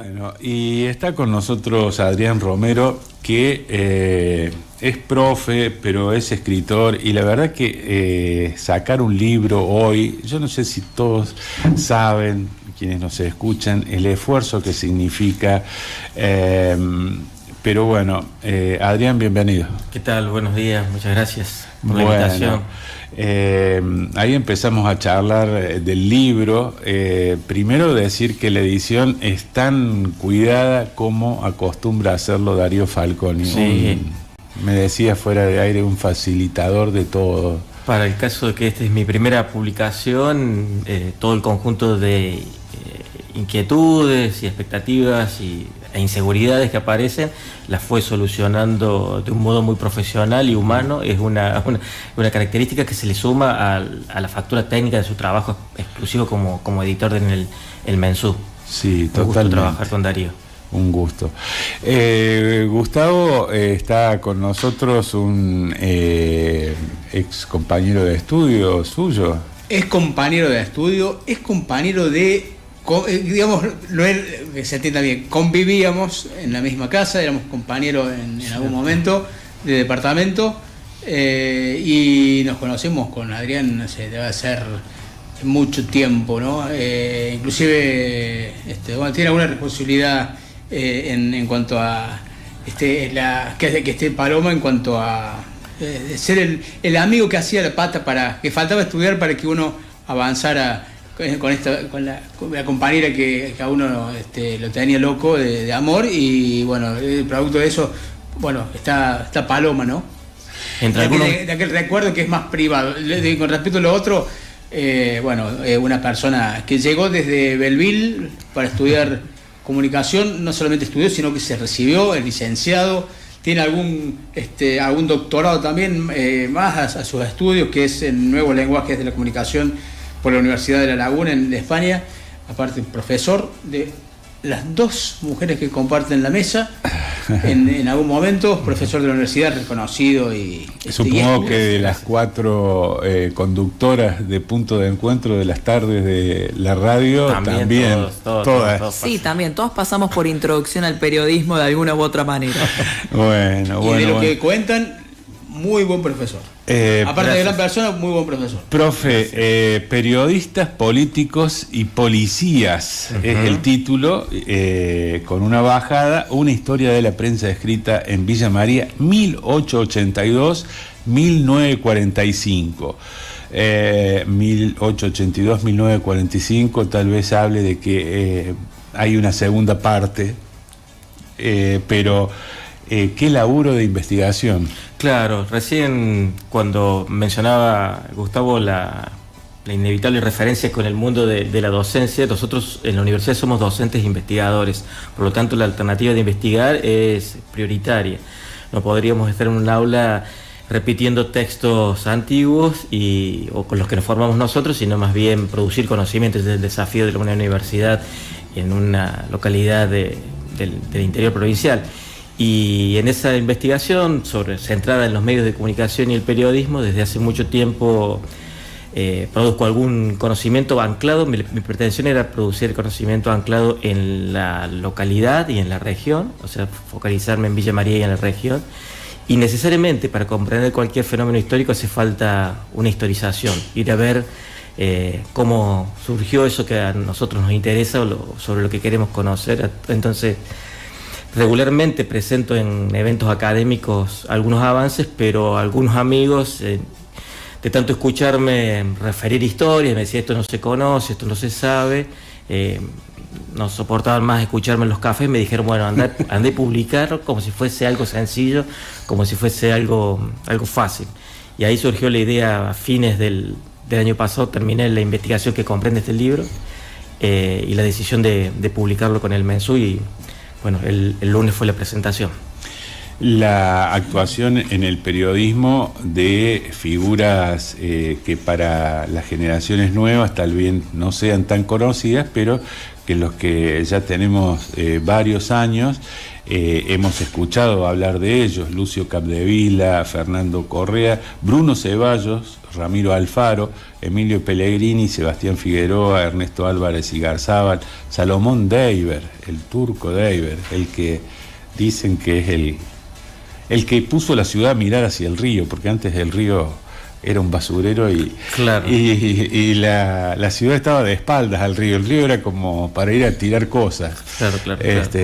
Bueno, y está con nosotros Adrián Romero, que es profe, pero es escritor, y la verdad que sacar un libro hoy, yo no sé si todos saben, quienes nos escuchan, el esfuerzo que significa, pero bueno, Adrián, bienvenido. ¿Qué tal? Buenos días, muchas gracias por la invitación. Ahí empezamos a charlar del libro. Primero decir que la edición es tan cuidada como acostumbra hacerlo Darío Falconi. Sí. Me decía fuera de aire, un facilitador de todo. Para el caso de que esta es mi primera publicación, todo el conjunto de inquietudes y expectativas e inseguridades que aparecen las fue solucionando de un modo muy profesional y humano. Es una característica que se le suma a la factura técnica de su trabajo exclusivo como editor en el Mensú. Sí, totalmente. Un gusto trabajar con Darío. Un gusto. Gustavo, está con nosotros un ex compañero de estudio suyo. Es compañero de estudio, es compañero de, digamos, que se entienda bien, convivíamos en la misma casa, éramos compañeros en algún momento de departamento, y nos conocemos con Adrián, no sé, debe ser mucho tiempo, ¿no? Inclusive bueno, tiene alguna responsabilidad en cuanto a que esté Paloma, en cuanto a ser el amigo que hacía la pata que faltaba estudiar para que uno avanzara con la compañera que a uno lo tenía loco de amor. Y bueno, el producto de eso, bueno, está Paloma, ¿no? De aquel recuerdo que es más privado. Con respecto a lo otro, una persona que llegó desde Belleville para estudiar comunicación, no solamente estudió, sino que se recibió, es licenciado, tiene algún doctorado también, más a sus estudios, que es en nuevos lenguajes de la comunicación por la Universidad de La Laguna en España. Aparte, profesor de las dos mujeres que comparten la mesa, en algún momento, profesor de la universidad, reconocido y... Supongo que de las 4 conductoras de Punto de Encuentro de las tardes de la radio, también todas. Sí, también, todos pasamos por introducción al periodismo de alguna u otra manera. Y de lo que cuentan, muy buen profesor. Aparte de gran persona, muy buen profesor. Profe, periodistas, políticos y policías, es el título, con una bajada, una historia de la prensa escrita en Villa María, 1882-1945. 1882-1945, tal vez hable de que hay una segunda parte, pero qué laburo de investigación. Claro, recién cuando mencionaba Gustavo la inevitable referencia con el mundo de la docencia, nosotros en la universidad somos docentes e investigadores, por lo tanto la alternativa de investigar es prioritaria. No podríamos estar en un aula repitiendo textos antiguos o con los que nos formamos nosotros, sino más bien producir conocimientos. Es el desafío de una universidad en una localidad del interior provincial. Y en esa investigación centrada en los medios de comunicación y el periodismo, desde hace mucho tiempo produzco algún conocimiento anclado. Mi pretensión era producir conocimiento anclado en la localidad y en la región, o sea, focalizarme en Villa María y en la región. Y necesariamente para comprender cualquier fenómeno histórico hace falta una historización, ir a ver cómo surgió eso que a nosotros nos interesa sobre lo que queremos conocer. Entonces, regularmente presento en eventos académicos algunos avances, pero algunos amigos, de tanto escucharme referir historias, me decía esto no se conoce, esto no se sabe, no soportaban más escucharme en los cafés, me dijeron, bueno, andá y publicarlo como si fuese algo sencillo, como si fuese algo fácil. Y ahí surgió la idea a fines del año pasado, terminé la investigación que comprende este libro, y la decisión de publicarlo con el Mensú, y bueno, el lunes fue la presentación. La actuación en el periodismo de figuras que para las generaciones nuevas tal vez no sean tan conocidas, pero que los que ya tenemos varios años hemos escuchado hablar de ellos: Lucio Capdevila, Fernando Correa, Bruno Ceballos, Ramiro Alfaro, Emilio Pellegrini, Sebastián Figueroa, Ernesto Álvarez y Garzábal, Salomón Deiber, el turco Deiber, el que dicen que es el que puso la ciudad a mirar hacia el río, porque antes el río era un basurero y la ciudad estaba de espaldas al río. El río era como para ir a tirar cosas. Claro.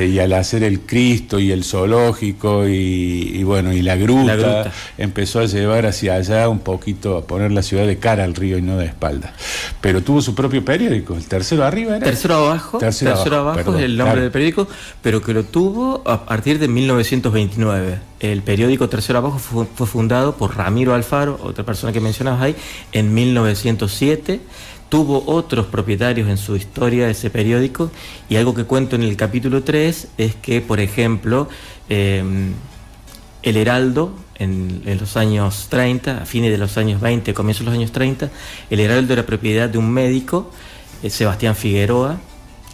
Y al hacer el Cristo y el zoológico y bueno, y la gruta, empezó a llevar hacia allá un poquito, a poner la ciudad de cara al río y no de espaldas. Pero tuvo su propio periódico, el Tercero Arriba era. Tercero Abajo, perdón, es el nombre del periódico, pero que lo tuvo a partir de 1929. El periódico Tercero Abajo fue fundado por Ramiro Alfaro, otra persona que mencionabas ahí, en 1907. Tuvo otros propietarios en su historia de ese periódico, y algo que cuento en el capítulo 3 es que, por ejemplo, El Heraldo, en los años 30, a fines de los años 20, comienzos de los años 30, El Heraldo era propiedad de un médico, Sebastián Figueroa,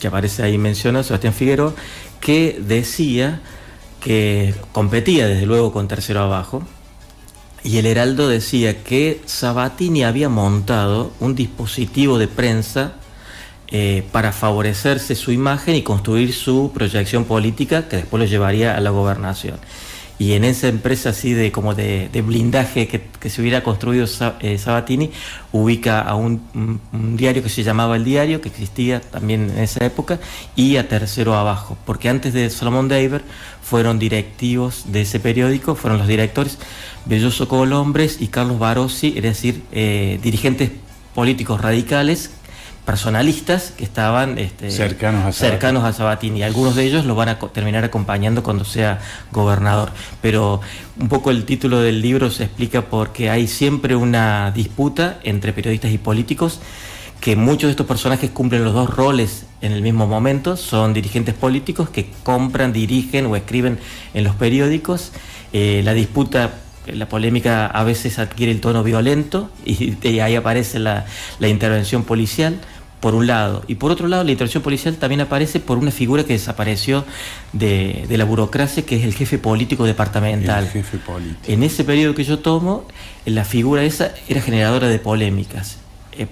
que aparece ahí mencionado, Sebastián Figueroa, que decía que competía desde luego con Tercero Abajo, y El Heraldo decía que Sabatini había montado un dispositivo de prensa para favorecerse su imagen y construir su proyección política, que después lo llevaría a la gobernación. Y en esa empresa así de blindaje que se hubiera construido Sabatini, ubica a un diario que se llamaba El Diario, que existía también en esa época, y a Tercero Abajo, porque antes de Salomón Deiber fueron directivos de ese periódico, fueron los directores Belloso Colombres y Carlos Barossi, es decir, dirigentes políticos radicales, personalistas que estaban cercanos a Sabatini. Algunos de ellos lo van a terminar acompañando cuando sea gobernador. Pero un poco el título del libro se explica porque hay siempre una disputa entre periodistas y políticos, que muchos de estos personajes cumplen los dos roles en el mismo momento. Son dirigentes políticos que compran, dirigen o escriben en los periódicos. La disputa, la polémica a veces adquiere el tono violento y ahí aparece la intervención policial, por un lado. Y por otro lado, la intervención policial también aparece por una figura que desapareció de la burocracia, que es el jefe político departamental. El jefe político. En ese periodo que yo tomo, la figura esa era generadora de polémicas,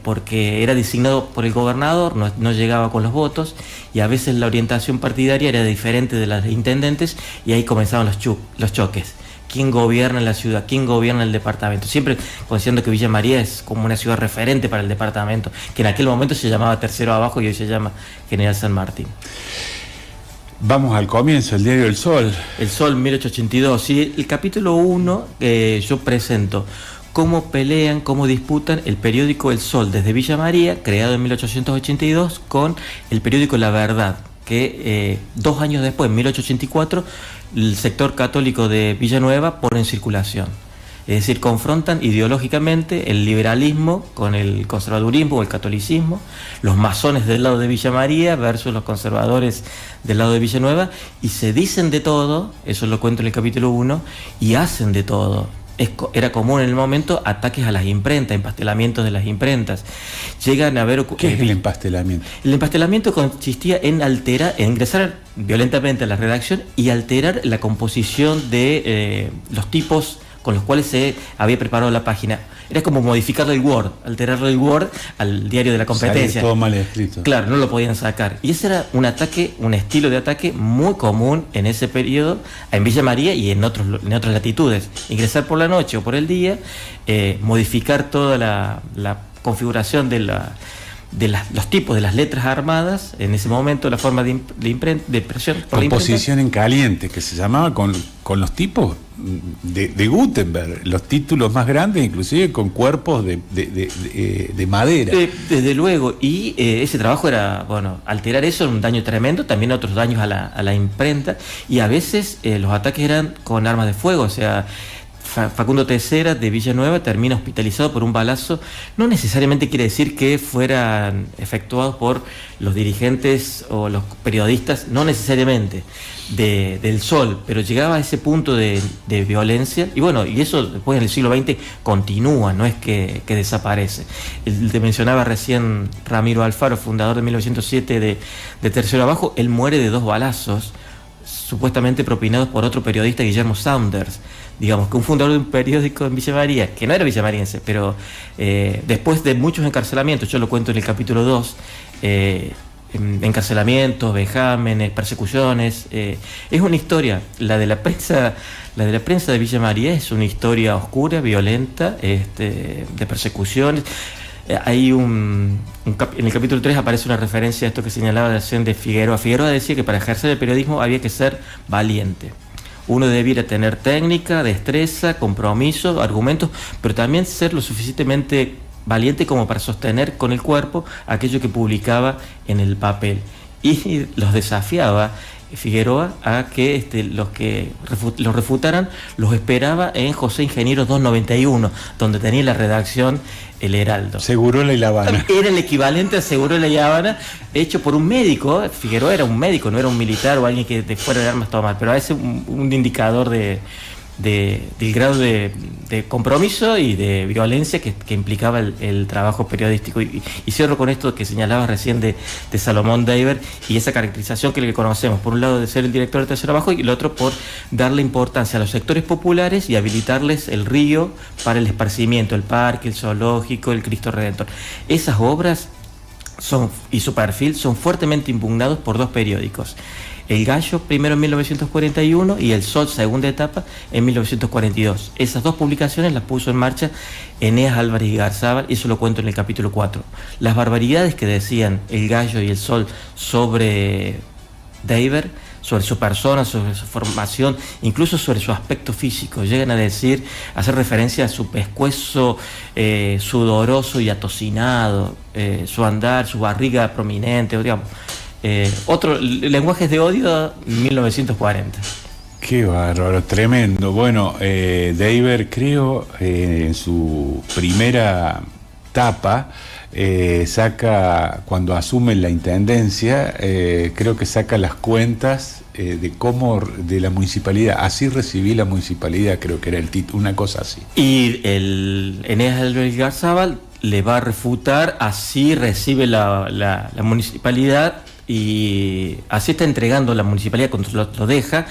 porque era designado por el gobernador, no llegaba con los votos, y a veces la orientación partidaria era diferente de las de intendentes, y ahí comenzaban los choques. ¿Quién gobierna en la ciudad? ¿Quién gobierna el departamento? Siempre considerando que Villa María es como una ciudad referente para el departamento, que en aquel momento se llamaba Tercero Abajo y hoy se llama General San Martín. Vamos al comienzo, el diario El Sol. El Sol, 1882. Sí, el capítulo 1 yo presento cómo pelean, cómo disputan el periódico El Sol desde Villa María, creado en 1882, con el periódico La Verdad, que 2 años después, en 1884, el sector católico de Villanueva pone en circulación. Es decir, confrontan ideológicamente el liberalismo con el conservadurismo o el catolicismo, los masones del lado de Villa María versus los conservadores del lado de Villanueva, y se dicen de todo, eso lo cuento en el capítulo 1, y hacen de todo. Era común en el momento ataques a las imprentas, empastelamientos de las imprentas. Llegan a ver... ¿Qué es el empastelamiento? El empastelamiento consistía en ingresar violentamente a la redacción y alterar la composición de los tipos con los cuales se había preparado la página. Era como modificarle el Word, alterarle el Word al diario de la competencia. Sale todo mal escrito. Claro, no lo podían sacar. Y ese era un ataque, un estilo de ataque muy común en ese periodo, en Villa María y en otras latitudes. Ingresar por la noche o por el día, modificar toda la configuración de los tipos de las letras armadas, en ese momento la forma de impresión. Composición en caliente, que se llamaba con los tipos de Gutenberg, los títulos más grandes, inclusive con cuerpos de madera. Desde luego, y ese trabajo era, alterar eso era un daño tremendo, también otros daños a la imprenta, y a veces los ataques eran con armas de fuego, o sea, Facundo Tessera de Villanueva termina hospitalizado por un balazo. No necesariamente quiere decir que fueran efectuados por los dirigentes o los periodistas, no necesariamente del Sol, pero llegaba a ese punto de violencia, y bueno, y eso después en el siglo XX continúa, no es que desaparece. Te mencionaba recién Ramiro Alfaro, fundador de 1907 de Tercero Abajo. Él muere de 2 balazos supuestamente propinados por otro periodista, Guillermo Saunders, digamos que un fundador de un periódico en Villa María, que no era villamariense, pero después de muchos encarcelamientos, yo lo cuento en el capítulo 2, encarcelamientos, vejámenes, persecuciones, es una historia, la de la prensa de Villa María es una historia oscura, violenta, de persecuciones. Hay en el capítulo 3 aparece una referencia a esto que señalaba la acción de Figueroa. Figueroa decía que para ejercer el periodismo había que ser valiente. Uno debiera tener técnica, destreza, compromiso, argumentos, pero también ser lo suficientemente valiente como para sostener con el cuerpo aquello que publicaba en el papel. Y los desafiaba Figueroa a que los refutaran, los esperaba en José Ingeniero 291, donde tenía la redacción El Heraldo. Segurola y La Habana. Era el equivalente a Segurola y La Habana, hecho por un médico. Figueroa era un médico, no era un militar o alguien que de fuera de armas tomar, pero a veces un indicador del grado de compromiso y de violencia que implicaba el trabajo periodístico. Y cierro con esto que señalabas recién de Salomón Deiber y esa caracterización que le conocemos, por un lado de ser el director de Tercero Abajo y el otro por darle importancia a los sectores populares y habilitarles el río para el esparcimiento, el parque, el zoológico, el Cristo Redentor. Esas obras y su perfil son fuertemente impugnados por 2 periódicos. El Gallo, primero en 1941, y El Sol, segunda etapa, en 1942. Esas 2 publicaciones las puso en marcha Eneas Álvarez y Garzábal, y eso lo cuento en el capítulo 4. Las barbaridades que decían El Gallo y El Sol sobre Deiber, sobre su persona, sobre su formación, incluso sobre su aspecto físico. Llegan a hacer referencia a su pescuezo sudoroso y atocinado, su andar, su barriga prominente, digamos. Otro lenguajes de odio, 1940. Qué bárbaro, tremendo. Bueno, Deiber, creo, en su primera etapa, saca, cuando asume la intendencia, creo que saca las cuentas de la municipalidad. Así recibí la municipalidad, creo que era el título, una cosa así. Y el Eneas Álvarez Garzábal le va a refutar, así recibe la municipalidad. Y así está entregando la municipalidad cuando lo deja,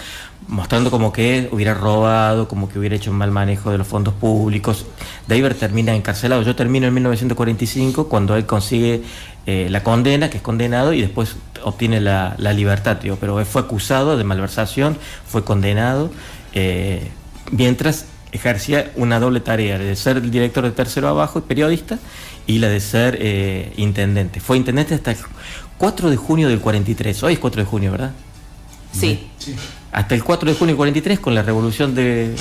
mostrando como que hubiera robado, como que hubiera hecho un mal manejo de los fondos públicos. Deiber termina encarcelado. Yo termino en 1945 cuando él consigue la condena, que es condenado, y después obtiene la libertad, pero fue acusado de malversación, fue condenado, mientras ejercía una doble tarea, de ser el director de Tercero Abajo y periodista, y la de ser intendente. Fue intendente hasta el 4 de junio del 43. Hoy es 4 de junio, ¿verdad? Sí. Hasta el 4 de junio del 43, con la revolución del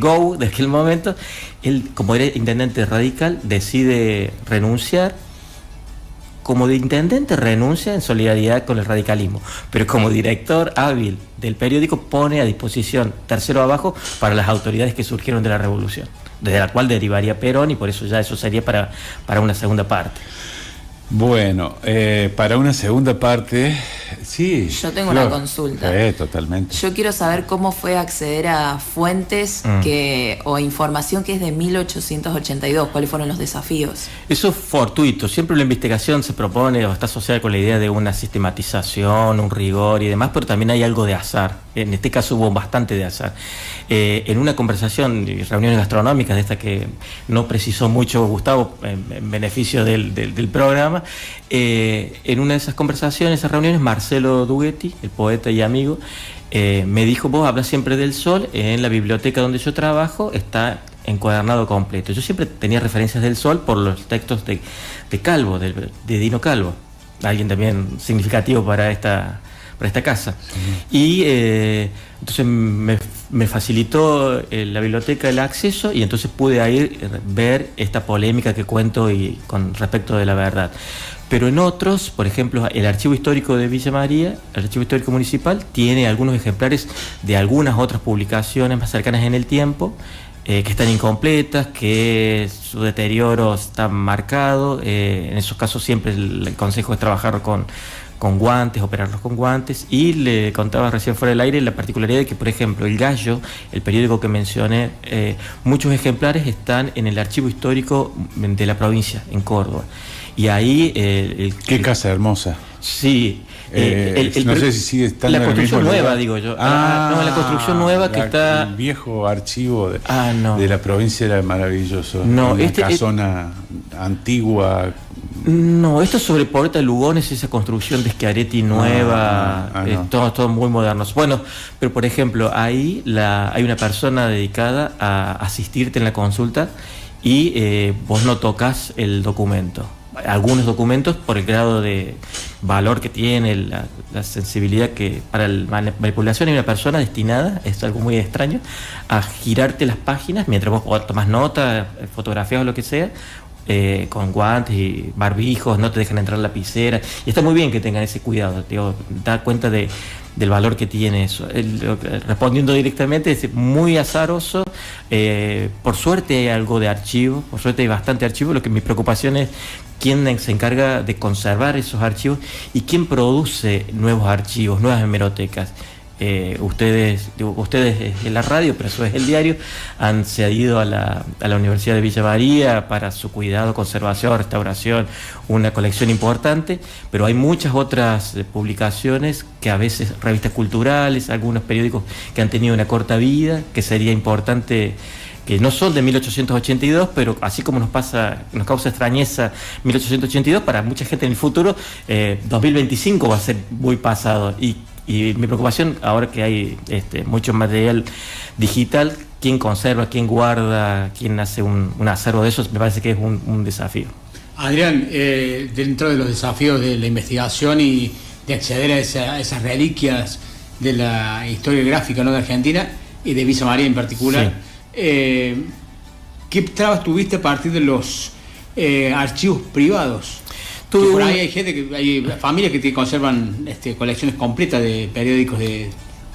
GO de aquel momento, él, como era intendente radical, decide renunciar. Como de intendente renuncia en solidaridad con el radicalismo, pero como director hábil del periódico pone a disposición Tercero Abajo para las autoridades que surgieron de la revolución, desde la cual derivaría Perón, y por eso ya eso sería para una segunda parte. Bueno, para una segunda parte, sí. Yo tengo una consulta. Totalmente. Yo quiero saber cómo fue acceder a fuentes o información que es de 1882. ¿Cuáles fueron los desafíos? Eso es fortuito. Siempre la investigación se propone o está asociada con la idea de una sistematización, un rigor y demás, pero también hay algo de azar. En este caso hubo bastante de azar. En una conversación y reuniones gastronómicas de esta que no precisó mucho Gustavo en beneficio del programa, en una de esas conversaciones, esas reuniones, Marcelo Dughetti, el poeta y amigo, me dijo: vos hablas siempre del Sol, en la biblioteca donde yo trabajo está encuadernado completo. Yo siempre tenía referencias del Sol por los textos de Calvo, de Dino Calvo, alguien también significativo para esta casa. Y entonces me facilitó la biblioteca el acceso, y entonces pude ir ver esta polémica que cuento y con respecto de la verdad. Pero en otros, por ejemplo, el Archivo Histórico de Villa María, el Archivo Histórico Municipal, tiene algunos ejemplares de algunas otras publicaciones más cercanas en el tiempo, que están incompletas, que su deterioro está marcado. En esos casos siempre el consejo es trabajar con guantes, operarlos con guantes. Y le contaba recién fuera del aire la particularidad de que, por ejemplo, El Gallo, el periódico que mencioné, muchos ejemplares están en el Archivo Histórico de la provincia, en Córdoba. Y ahí... Qué casa hermosa. Sí. No sé si sigue estando la construcción en el mismo nueva, lugar. digo yo. No, la construcción nueva que está... El viejo archivo de no. la provincia era maravilloso. No, una casona antigua. No, esto es sobre Porta Lugones, esa construcción de Schiaretti nueva, no. todo muy modernos. Bueno, pero por ejemplo, ahí hay una persona dedicada a asistirte en la consulta y vos no tocas el documento. Algunos documentos, por el grado de valor que tiene, la sensibilidad que para la manipulación, hay una persona destinada, es algo muy extraño, a girarte las páginas mientras vos tomás nota, fotografías o lo que sea, con guantes y barbijos, no te dejan entrar lapicera, y está muy bien que tengan ese cuidado, digo, da cuenta del valor que tiene eso. Respondiendo directamente, es muy azaroso. Por suerte hay algo de archivo, por suerte hay bastante archivo. Lo que mi preocupación es quién se encarga de conservar esos archivos y quién produce nuevos archivos, nuevas hemerotecas. Ustedes en la radio, pero eso es el diario, han cedido a la Universidad de Villa María para su cuidado, conservación, restauración, una colección importante, pero hay muchas otras publicaciones que a veces, revistas culturales, algunos periódicos que han tenido una corta vida, que sería importante, que no son de 1882, pero así como nos causa extrañeza 1882, para mucha gente en el futuro, 2025 va a ser muy pasado. Y mi preocupación, ahora que hay mucho material digital, quién conserva, quién guarda, quién hace un acervo de eso, me parece que es un desafío. Adrián, dentro de los desafíos de la investigación y de acceder a esas reliquias de la historia gráfica, ¿no?, de Argentina y de Villa María en particular, sí. ¿Qué trabas tuviste a partir de los archivos privados? Por ahí hay gente, hay familias que conservan colecciones completas de periódicos de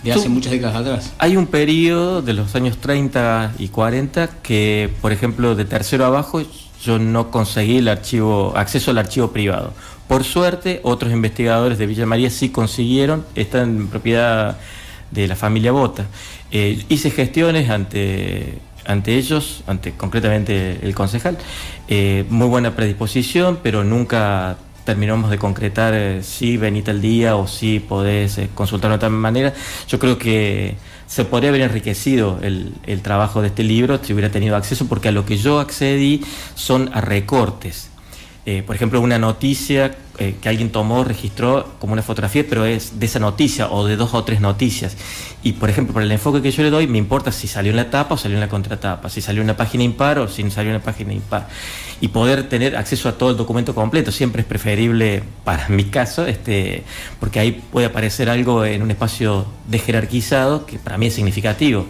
hace muchas décadas atrás. Hay un periodo de los años 30 y 40 que, por ejemplo, de tercero abajo, yo no conseguí acceso al archivo privado. Por suerte, otros investigadores de Villa María sí consiguieron, está en propiedad de la familia Bota. Hice gestiones ante ellos, concretamente el concejal, muy buena predisposición, pero nunca terminamos de concretar si venite al día o si podés consultar de otra manera. Yo creo que se podría haber enriquecido el trabajo de este libro si hubiera tenido acceso, porque a lo que yo accedí son a recortes. Por ejemplo, una noticia que alguien registró como una fotografía, pero es de esa noticia o de 2 o 3 noticias. Y, por ejemplo, por el enfoque que yo le doy, me importa si salió en la tapa o salió en la contratapa, si salió en una página impar o si salió en una página impar. Y poder tener acceso a todo el documento completo siempre es preferible, para mi caso, porque ahí puede aparecer algo en un espacio desjerarquizado que para mí es significativo.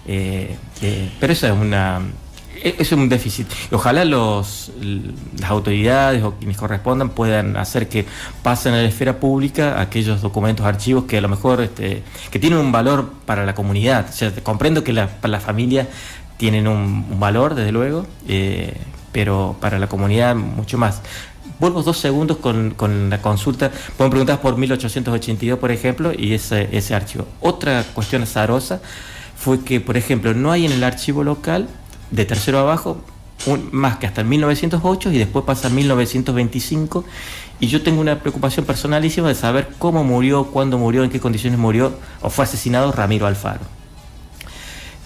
Pero eso es un déficit. Ojalá las autoridades o quienes correspondan puedan hacer que pasen a la esfera pública aquellos documentos, archivos que a lo mejor que tienen un valor para la comunidad. O sea, comprendo que para la familia tienen un valor, desde luego, pero para la comunidad mucho más. Vuelvo 2 segundos con la consulta. Pueden preguntar por 1882, por ejemplo, y ese archivo. Otra cuestión azarosa fue que, por ejemplo, no hay en el archivo local de tercero abajo, más que hasta el 1908, y después pasa a 1925, y yo tengo una preocupación personalísima de saber cómo murió, cuándo murió, en qué condiciones murió o fue asesinado Ramiro Alfaro.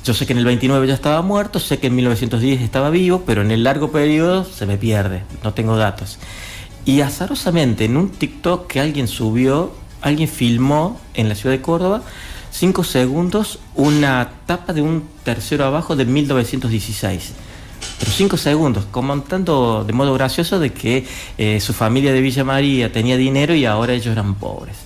Yo sé que en el 29 ya estaba muerto, sé que en 1910 estaba vivo, pero en el largo periodo se me pierde, no tengo datos. Y azarosamente, en un TikTok que alguien subió, alguien filmó en la ciudad de Córdoba, 5 segundos, una tapa de un tercero abajo de 1916. Pero 5 segundos, comentando de modo gracioso de que su familia de Villa María tenía dinero y ahora ellos eran pobres.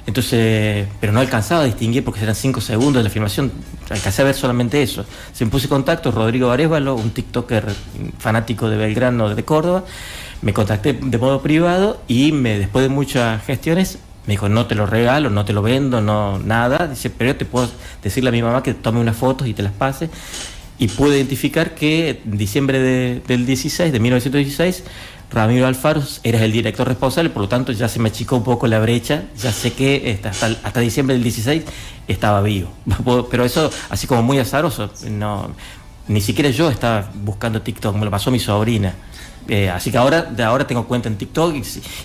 Entonces, pero no alcanzaba a distinguir porque eran 5 segundos de la filmación, alcancé a ver solamente eso. Se me puse en contacto, Rodrigo Arévalo, un TikToker fanático de Belgrano, de Córdoba, me contacté de modo privado y después de muchas gestiones me dijo, no te lo regalo, no te lo vendo, no nada. Dice, pero yo te puedo decirle a mi mamá que tome unas fotos y te las pase. Y pude identificar que en diciembre del 16, de 1916, Ramiro Alfaro era el director responsable, por lo tanto ya se me achicó un poco la brecha, ya sé que hasta diciembre del 16 estaba vivo. Pero eso, así como muy azaroso, no, ni siquiera yo estaba buscando TikTok, me lo pasó mi sobrina. Así que ahora tengo cuenta en TikTok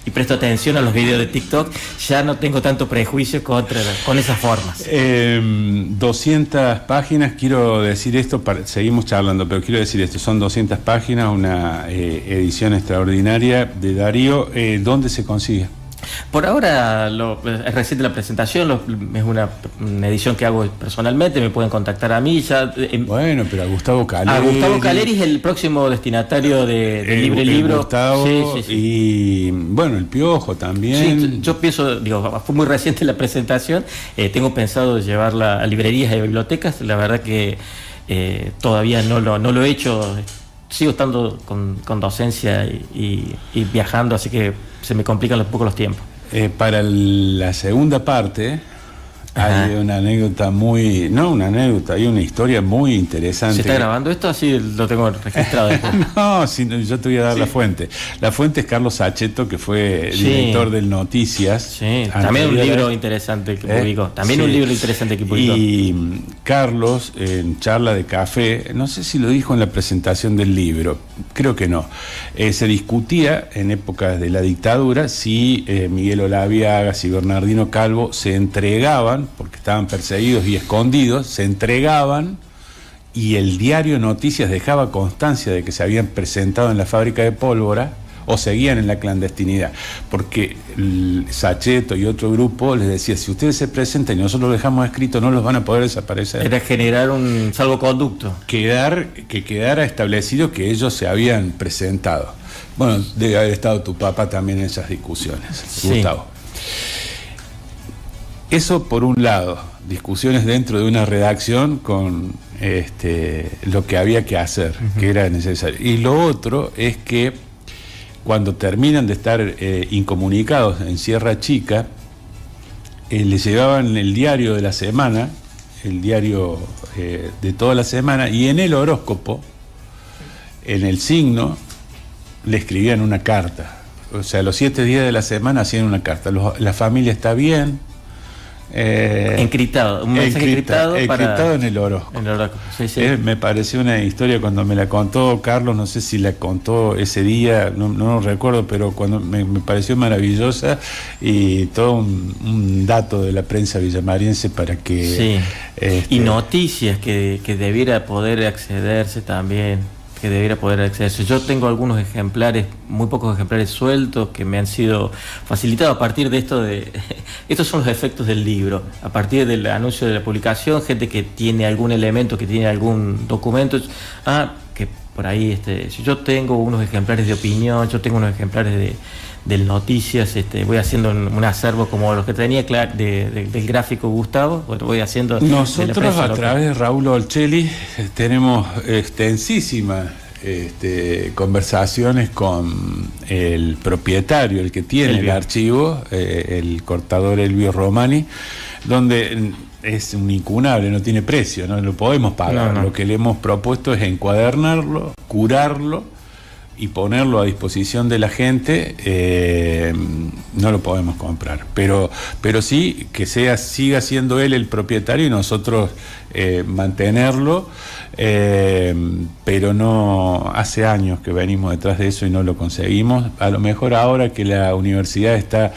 y presto atención a los videos de TikTok. Ya no tengo tanto prejuicio con esas formas. 200 páginas, quiero decir esto, seguimos charlando, pero quiero decir esto, son 200 páginas, una edición extraordinaria de Darío. ¿Dónde se consigue? Por ahora es reciente la presentación, es una edición que hago personalmente, me pueden contactar a mí. Bueno, pero a Gustavo Caleri. A Gustavo Caleri es el próximo destinatario de Libre Libro. Gustavo, sí. Y bueno, el Piojo también. Sí, yo pienso, fue muy reciente la presentación, tengo pensado llevarla a librerías y bibliotecas, la verdad que todavía no lo he hecho. Sigo estando con docencia y viajando, así que se me complican un poco los tiempos. Para la segunda parte hay una anécdota hay una historia muy interesante. ¿Se está grabando esto? Así lo tengo registrado después. No, yo te voy a dar la fuente. La fuente es Carlos Sachetto, que fue director del Noticias. Sí, también un libro interesante que publicó. También un libro interesante que publicó. Y Carlos, en charla de café, no sé si lo dijo en la presentación del libro, creo que no, se discutía en épocas de la dictadura si Miguel Olaviaga, si Bernardino Calvo se entregaban, porque estaban perseguidos y escondidos, se entregaban y el diario Noticias dejaba constancia de que se habían presentado en la fábrica de pólvora o seguían en la clandestinidad, porque Sachetto y otro grupo les decía, si ustedes se presentan y nosotros lo dejamos escrito, no los van a poder desaparecer. Era generar un salvoconducto. Que quedara establecido que ellos se habían presentado. Bueno, debe haber estado tu papá también en esas discusiones, sí. Gustavo. Eso por un lado, discusiones dentro de una redacción con lo que había que hacer, que era necesario. Y lo otro es que cuando terminan de estar incomunicados en Sierra Chica, les llevaban el diario de la semana, el diario de toda la semana, y en el horóscopo, en el signo, le escribían una carta. O sea, los 7 días de la semana hacían una carta. La familia está bien. Encriptado, un mensaje encriptado en el horóscopo. Sí. Me pareció una historia cuando me la contó Carlos, no sé si la contó ese día, no lo recuerdo, pero cuando me pareció maravillosa y todo un dato de la prensa villamariense para que... Sí. Y noticias que debiera poder accederse también. Yo tengo algunos ejemplares, muy pocos ejemplares sueltos que me han sido facilitados a partir de estos son los efectos del libro, a partir del anuncio de la publicación, gente que tiene algún elemento, que tiene algún documento, que por ahí, yo tengo unos ejemplares de opinión, yo tengo unos ejemplares del Noticias, voy haciendo un acervo como los que tenía del gráfico Gustavo, voy haciendo... Nosotros a través de Raúl Olcelli tenemos extensísimas conversaciones con el propietario, el que tiene el archivo, el cortador Elvio Romani, donde es un incunable, no tiene precio, no lo podemos pagar. No. Lo que le hemos propuesto es encuadernarlo, curarlo y ponerlo a disposición de la gente. No lo podemos comprar, pero sí que siga siendo él el propietario y nosotros mantenerlo, pero no, hace años que venimos detrás de eso y no lo conseguimos. A lo mejor ahora que la universidad está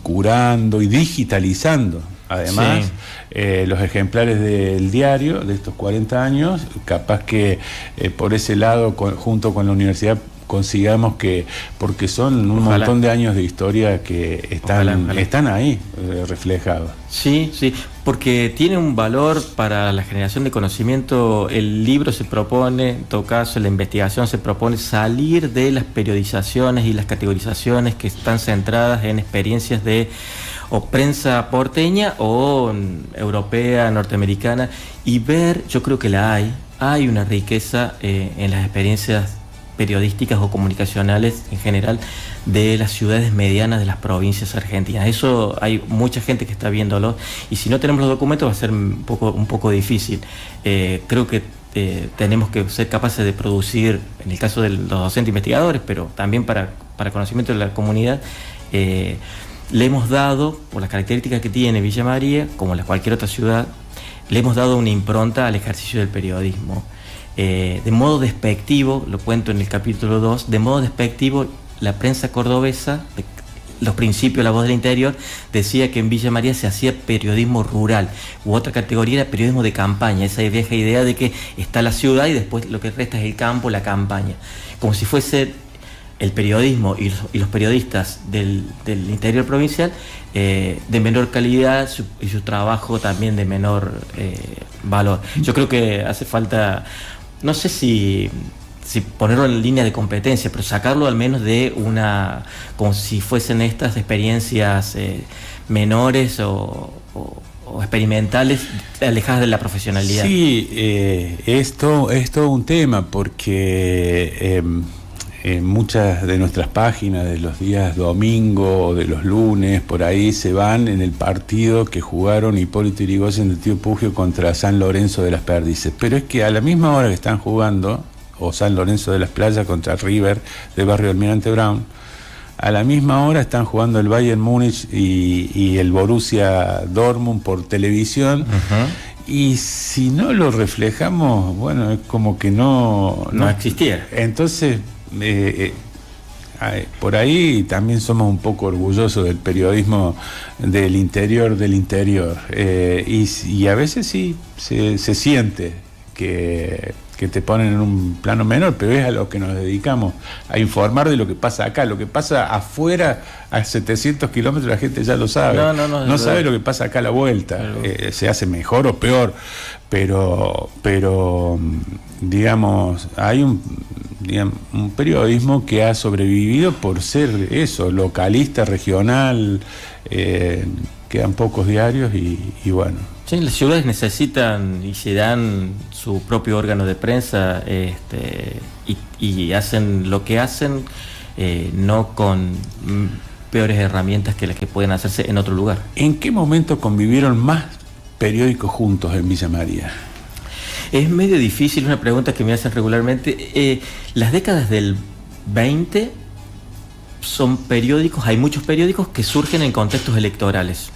curando y digitalizando además los ejemplares del diario de estos 40 años, capaz que por ese lado, junto con la universidad, consigamos que, porque son un Ojalá. montón de años de historia que están ahí reflejados. Sí, sí, porque tiene un valor para la generación de conocimiento. El libro se propone, en todo caso, la investigación se propone salir de las periodizaciones y las categorizaciones que están centradas en experiencias de o prensa porteña o europea, norteamericana, y ver, yo creo que hay una riqueza en las experiencias periodísticas o comunicacionales en general de las ciudades medianas de las provincias argentinas. Eso hay mucha gente que está viéndolo, y si no tenemos los documentos va a ser un poco difícil. Creo que tenemos que ser capaces de producir, en el caso de los docentes investigadores, pero también para conocimiento de la comunidad, le hemos dado, por las características que tiene Villa María, como cualquier otra ciudad, le hemos dado una impronta al ejercicio del periodismo. De modo despectivo, lo cuento en el capítulo 2, de modo despectivo, la prensa cordobesa, los principios de La Voz del Interior, decía que en Villa María se hacía periodismo rural, u otra categoría era periodismo de campaña, esa vieja idea de que está la ciudad y después lo que resta es el campo, la campaña, como si fuese el periodismo y los periodistas del interior provincial de menor calidad y su trabajo también de menor valor. Yo creo que hace falta, no sé si ponerlo en línea de competencia, pero sacarlo al menos de como si fuesen estas experiencias menores o experimentales, alejadas de la profesionalidad. Sí, esto es todo un tema, porque en muchas de nuestras páginas de los días domingo o de los lunes, por ahí se van en el partido que jugaron Hipólito Yrigoyen de Tío Pugio contra San Lorenzo de las Perdices. Pero es que a la misma hora que están jugando, o San Lorenzo de las Playas contra River de Barrio Almirante Brown, a la misma hora están jugando el Bayern Múnich y el Borussia Dortmund por televisión. Uh-huh. Y si no lo reflejamos, bueno, es como que no existiera. Entonces, por ahí también somos un poco orgullosos del periodismo del interior, y a veces sí se siente que te ponen en un plano menor, pero es a lo que nos dedicamos, a informar de lo que pasa acá. Lo que pasa afuera, a 700 kilómetros, la gente ya lo sabe. No sabe lo que pasa acá a la vuelta. Se hace mejor o peor, pero digamos, hay un periodismo que ha sobrevivido por ser eso, localista, regional. Quedan pocos diarios y bueno. Sí, las ciudades necesitan y se dan su propio órgano de prensa, y hacen lo que hacen, no con peores herramientas que las que pueden hacerse en otro lugar. ¿En qué momento convivieron más periódicos juntos en Villa María? Es medio difícil, una pregunta que me hacen regularmente. Las décadas del 20 son periódicos, hay muchos periódicos que surgen en contextos electorales,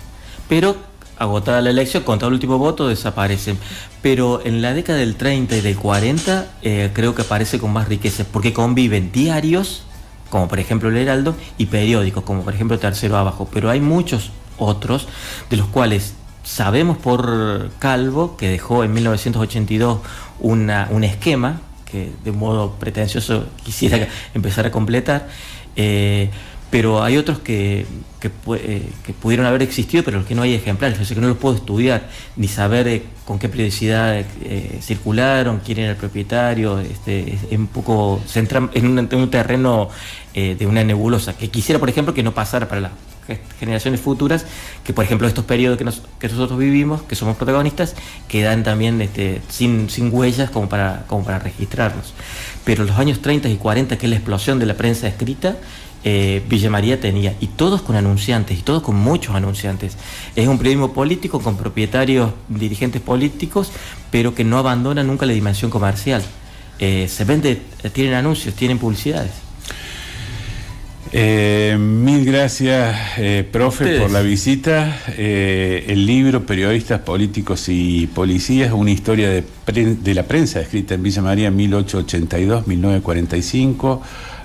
pero agotada la elección, contado el último voto, desaparecen. Pero en la década del 30 y del 40 creo que aparece con más riqueza, porque conviven diarios, como por ejemplo El Heraldo, y periódicos, como por ejemplo Tercero Abajo. Pero hay muchos otros, de los cuales sabemos por Calvo, que dejó en 1982 un esquema, que de modo pretencioso quisiera empezar a completar, pero hay otros que pudieron haber existido, pero los que no hay ejemplares, o sea que no los puedo estudiar, ni saber con qué periodicidad circularon, quién era el propietario. Es un poco, se entra en un terreno de una nebulosa, que quisiera, por ejemplo, que no pasara para las generaciones futuras, que por ejemplo estos periodos que nosotros vivimos, que somos protagonistas, quedan también sin huellas como para registrarlos. Pero los años 30 y 40, que es la explosión de la prensa escrita, Villa María tenía, y todos con anunciantes, y todos con muchos anunciantes. Es un periodismo político con propietarios, dirigentes políticos, pero que no abandona nunca la dimensión comercial. Se vende, tienen anuncios, tienen publicidades. Mil gracias, profe, Ustedes. por la visita. El libro Periodistas, Políticos y Policías, una historia de la prensa escrita en Villa María 1882-1945.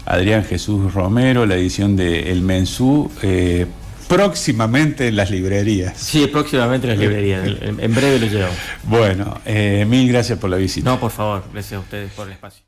Adrián Jesús Romero, la edición de El Mensú, próximamente en las librerías. Sí, próximamente en las librerías, en breve lo llevamos. Bueno, mil gracias por la visita. No, por favor, gracias a ustedes por el espacio.